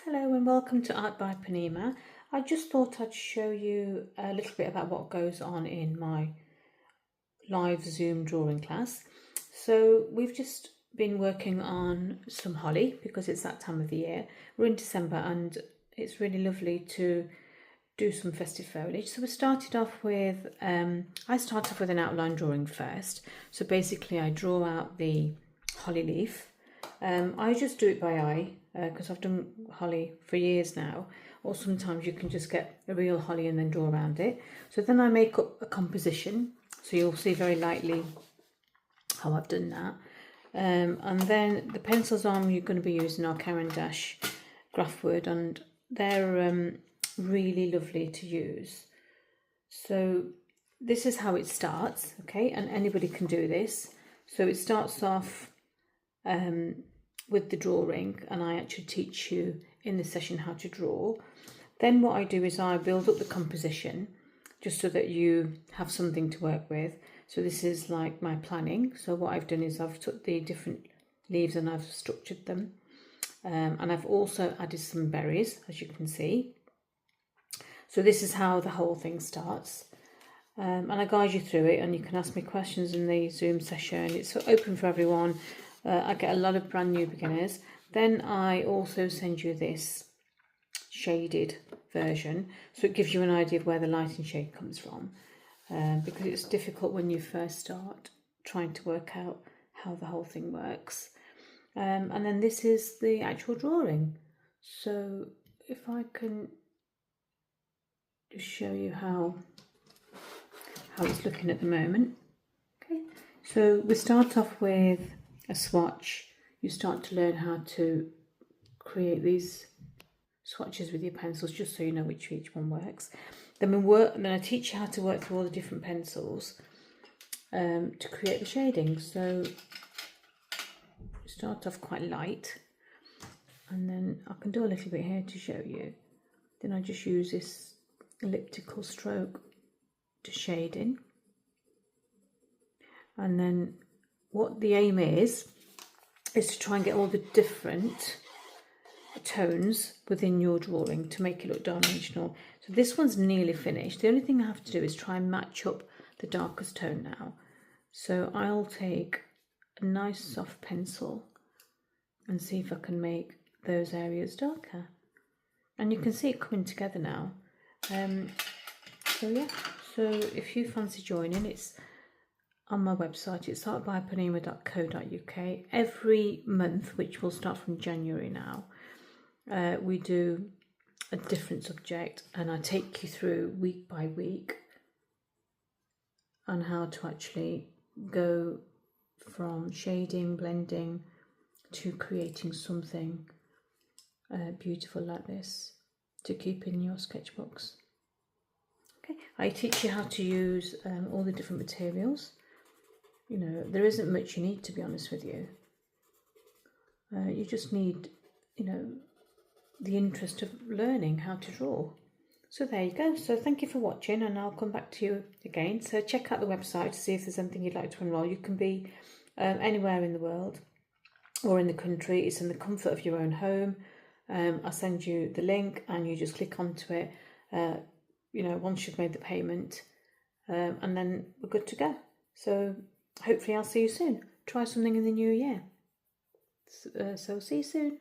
Hello and welcome to Art by Panema. I just thought I'd show you a little bit about what goes on in my live Zoom drawing class. So we've just been working on some holly because it's that time of the year. We're in December and it's really lovely to do some festive foliage. So we started off with, I start off with an outline drawing first. So basically I draw out the holly leaf. I just do it by eye because I've done holly for years now, or sometimes you can just get a real holly and then draw around it. So then I make up a composition, so you'll see very lightly how I've done that. And then the pencils you're going to be using are Caran d'Ache Graphite, and they're really lovely to use. So this is how it starts, okay, and anybody can do this. So it starts off with the drawing, and I actually teach you in the session how to draw. Then what I do is I build up the composition just so that you have something to work with. So this is like my planning. So what I've done is I've took the different leaves and I've structured them, and I've also added some berries, as you can see. So this is how the whole thing starts, and I guide you through it, and you can ask me questions in the Zoom session. It's open for everyone. I get a lot of brand new beginners. Then I also send you this shaded version, so it gives you an idea of where the light and shade comes from, because it's difficult when you first start trying to work out how the whole thing works. And then this is the actual drawing. So if I can just show you how it's looking at the moment. Okay, so we start off with a swatch. You start to learn how to create these swatches with your pencils, just so you know which each one works. Then I teach you how to work through all the different pencils to create the shading. So start off quite light, and then I can do a little bit here to show you. Then I just use this elliptical stroke to shade in, and then what the aim is to try and get all the different tones within your drawing to make it look dimensional. So this one's nearly finished. The only thing I have to do is try and match up the darkest tone now. So I'll take a nice soft pencil and see if I can make those areas darker. And you can see it coming together now. So yeah, so if you fancy joining, it's on my website. It's artbypanema.co.uk. Every month, which will start from January now, we do a different subject, and I take you through week by week on how to actually go from shading, blending, to creating something beautiful like this to keep in your sketchbooks. Okay, I teach you how to use all the different materials. You know, there isn't much you need, to be honest with you. You just need, you know, the interest of learning how to draw. So there you go. So thank you for watching, and I'll come back to you again. So check out the website to see if there's anything you'd like to enroll. You can be anywhere in the world or in the country. It's in the comfort of your own home. I'll send you the link and you just click onto it, you know, once you've made the payment, and then we're good to go. So hopefully I'll see you soon. Try something in the new year. So see you soon.